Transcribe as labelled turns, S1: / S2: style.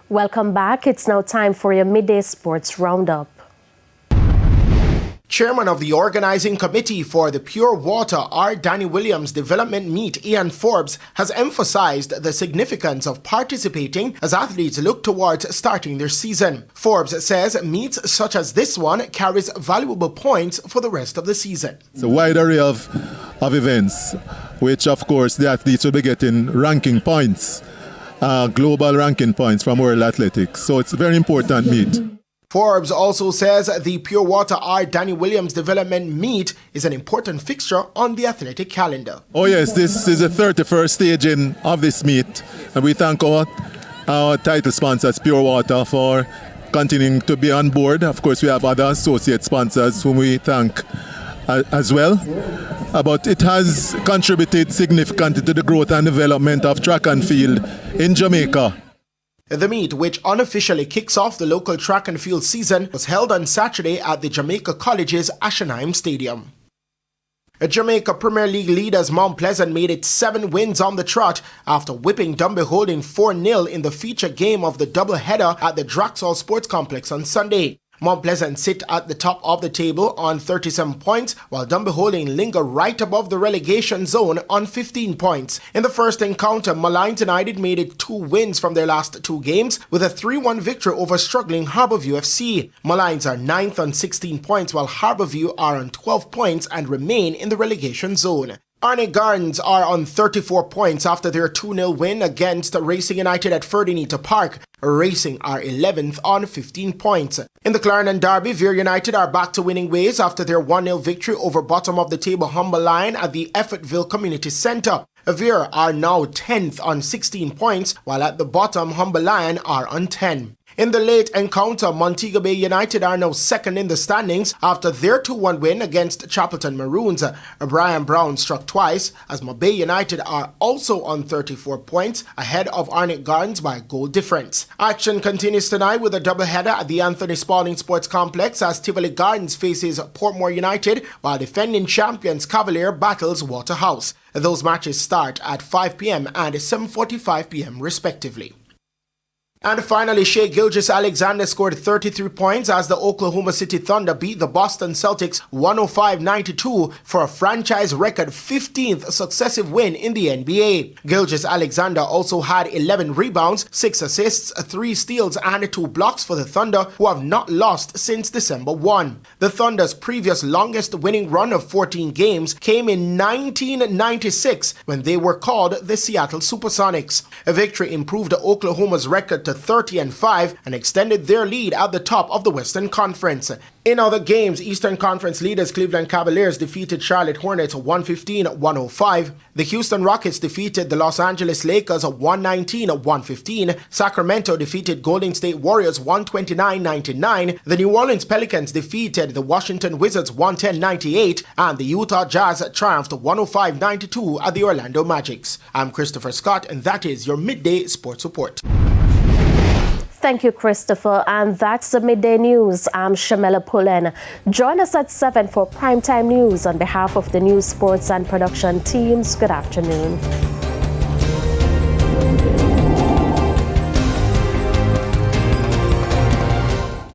S1: Welcome back. It's now time for your Midday Sports Roundup.
S2: Chairman of the organizing committee for the Pure Water R. Danny Williams Development Meet, Ian Forbes, has emphasized the significance of participating as athletes look towards starting their season. Forbes says meets such as this one carries valuable points for the rest of the season.
S3: It's a wide array of events, which of course the athletes will be getting ranking points, global ranking points from World Athletics. So it's a very important meet.
S2: Forbes also says the Pure Water R. Danny Williams Development Meet is an important fixture on the athletic calendar.
S3: Oh yes, this is the 31st staging of this meet, and we thank our title sponsors, Pure Water, for continuing to be on board. Of course, we have other associate sponsors whom we thank as well. But it has contributed significantly to the growth and development of track and field in Jamaica.
S2: The meet, which unofficially kicks off the local track and field season, was held on Saturday at the Jamaica College's Ashenheim Stadium. Jamaica Premier League leaders Mount Pleasant made it 7 wins on the trot after whipping Dumbeholding 4-0 in the feature game of the doubleheader at the Draxall Sports Complex on Sunday. Mount Pleasant sit at the top of the table on 37 points, while Dumbeholding linger right above the relegation zone on 15 points. In the first encounter, Malines United made it 2 wins from their last 2 games, with a 3-1 victory over struggling Harbourview FC. Malines are 9th on 16 points, while Harbourview are on 12 points and remain in the relegation zone. Arnett Gardens are on 34 points after their 2-0 win against Racing United at Ferdinand Park. Racing are 11th on 15 points. In the Clarendon Derby, Veer United are back to winning ways after their 1-0 victory over bottom-of-the-table Humber Lion at the Effortville Community Centre. Veer are now 10th on 16 points, while at the bottom, Humber Lion are on 10. In the late encounter, Montego Bay United are now 2nd in the standings after their 2-1 win against Chapelton Maroons. Brian Brown struck twice, as Mabay United are also on 34 points, ahead of Arnett Gardens by a goal difference. Action continues tonight with a doubleheader at the Anthony Spalding Sports Complex as Tivoli Gardens faces Portmore United, while defending champions Cavalier battles Waterhouse. Those matches start at 5 p.m. and 7:45 p.m. respectively. And finally, Shea Gilgeous-Alexander scored 33 points as the Oklahoma City Thunder beat the Boston Celtics 105-92 for a franchise record 15th successive win in the NBA. Gilgeous-Alexander also had 11 rebounds, 6 assists, 3 steals and 2 blocks for the Thunder, who have not lost since December 1. The Thunder's previous longest winning run of 14 games came in 1996 when they were called the Seattle Supersonics. A victory improved Oklahoma's record to 30-5 and extended their lead at the top of the Western Conference. In other games, Eastern Conference leaders Cleveland Cavaliers defeated Charlotte Hornets 115-105. The Houston Rockets defeated the Los Angeles Lakers 119-115. Sacramento defeated Golden State Warriors 129-99. The New Orleans Pelicans defeated the Washington Wizards 110-98. And the Utah Jazz triumphed 105-92 at the Orlando Magics. I'm Christopher Scott, and that is your Midday Sports Report.
S1: Thank you, Christopher. And that's the Midday News. I'm Shamela Pullen. Join us at 7 for Primetime News. On behalf of the news, sports and production teams, good afternoon.